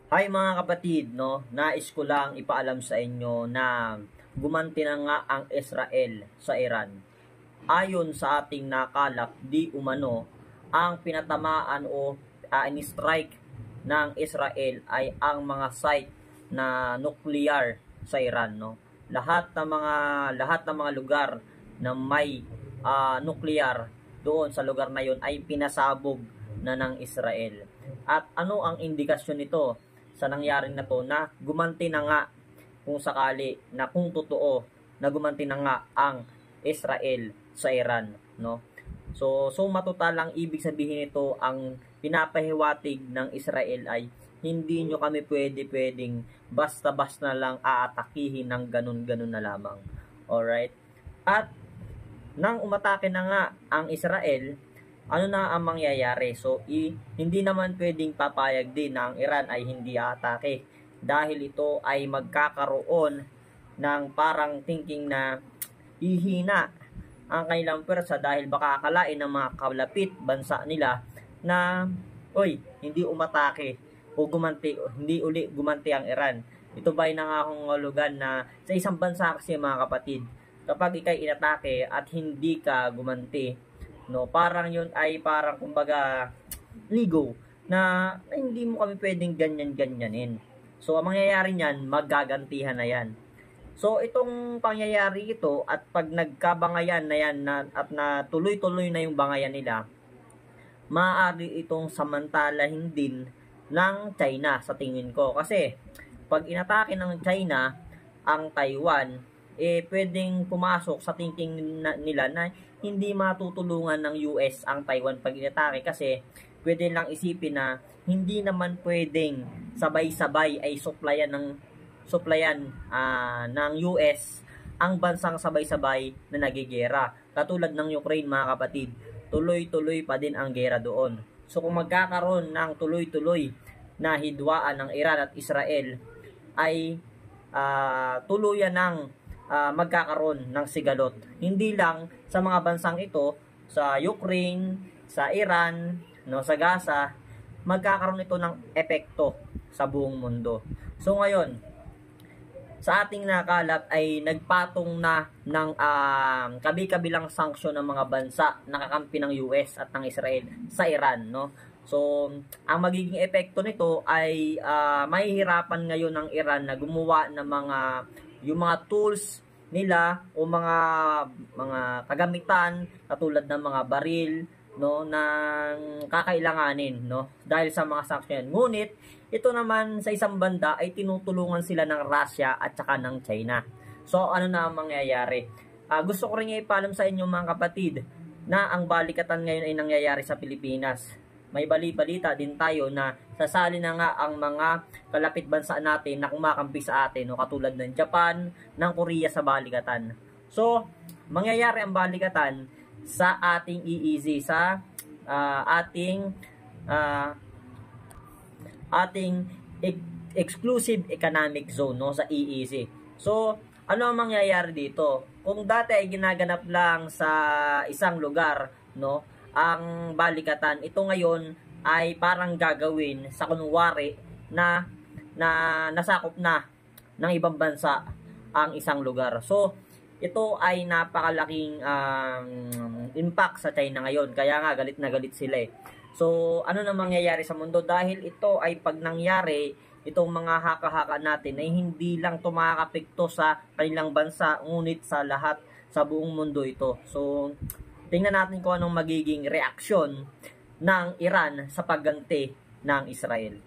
Hi mga kapatid, no? Nais ko lang ipaalam sa inyo na gumanti na nga ang Israel sa Iran. Ayon sa ating nakalap, di umano, ang pinatamaan o in-strike ng Israel ay ang mga site na nuclear sa Iran, no? Lahat ng mga lugar na may nuclear doon sa lugar na yon ay pinasabog na ng Israel. At ano ang indikasyon nito sa nangyari na to, na gumanti na nga, kung sakali na kung totoo na gumanti na nga ang Israel sa Iran, no? So matutal lang ibig sabihin nito, ang pinapahiwatig ng Israel ay hindi nyo kami pwedeng basta-basta lang aatakihin ng ganun-ganun na lamang. Alright? At nang umatake na nga ang Israel, ano na ang mangyayari? So, hindi naman pwedeng papayag din na ang Iran ay hindi atake, dahil ito ay magkakaroon ng parang thinking na hihina ang kanilang pwersa, dahil baka akalain ng mga kalapit bansa nila na hindi umatake o hindi uli gumanti ang Iran. Ito ba ay nangangahulugan na sa isang bansa kasi, mga kapatid, kapag ikay inatake at hindi ka gumanti, no, parang yun ay parang kumbaga ligo na hindi mo kami pwedeng ganyan-ganyanin. So ang mangyayari niyan, maggagantihan na yan. So itong pangyayari ito, at pag nagkabangayan na yan at na tuloy-tuloy na yung bangayan nila, maaari itong samantalahin din ng China sa tingin ko. Kasi pag inatake ng China ang Taiwan, pwedeng pumasok sa thinking nila na hindi matutulungan ng US ang Taiwan pag inatake, kasi pwede lang isipin na hindi naman pwedeng sabay-sabay ay supplyan ng US ang bansang sabay-sabay na nagigera. Katulad ng Ukraine, mga kapatid, tuloy-tuloy pa din ang gera doon. So kung magkakaroon ng tuloy-tuloy na hidwaan ng Iran at Israel, ay tuluyan ng magkakaroon ng sigalot. Hindi lang sa mga bansang ito, sa Ukraine, sa Iran, no, sa Gaza, magkakaroon ito ng epekto sa buong mundo. So ngayon, sa ating nakalap ay nagpatong na ng kabi-kabilang sanksyon ng mga bansa na kakampi ng US at ng Israel sa Iran, no? So, ang magiging epekto nito ay mahihirapan ngayon ng Iran na gumawa ng yung mga tools nila o mga kagamitan katulad ng mga baril, no, ng kakailanganin, no, dahil sa mga sanksyon. Ngunit ito naman sa isang banda ay tinutulungan sila ng Russia at saka ng China. So ano na ang mangyayari? Gusto ko rin ipaalam sa inyo, mga kapatid, na ang balikatan ngayon ay nangyayari sa Pilipinas. May balita din tayo na sasali na nga ang mga kalapit bansa natin na kumakampi sa atin, no, katulad ng Japan, ng Korea sa balikatan. So, mangyayari ang balikatan sa ating EEZ, sa ating exclusive economic zone, no, sa EEZ. So, ano ang mangyayari dito? Kung dati ay ginaganap lang sa isang lugar, no, ang balikatan, ito ngayon ay parang gagawin sa kunwari na nasakop na ng ibang bansa ang isang lugar. So, ito ay napakalaking impact sa China ngayon. Kaya nga galit na galit sila eh. So, ano na mangyayari sa mundo? Dahil ito ay pag nangyari, itong mga haka-haka natin ay hindi lang tumakapekto sa kanilang bansa, ngunit sa lahat, sa buong mundo ito. So, tingnan natin kung anong magiging reaksyon ng Iran sa pagganti ng Israel.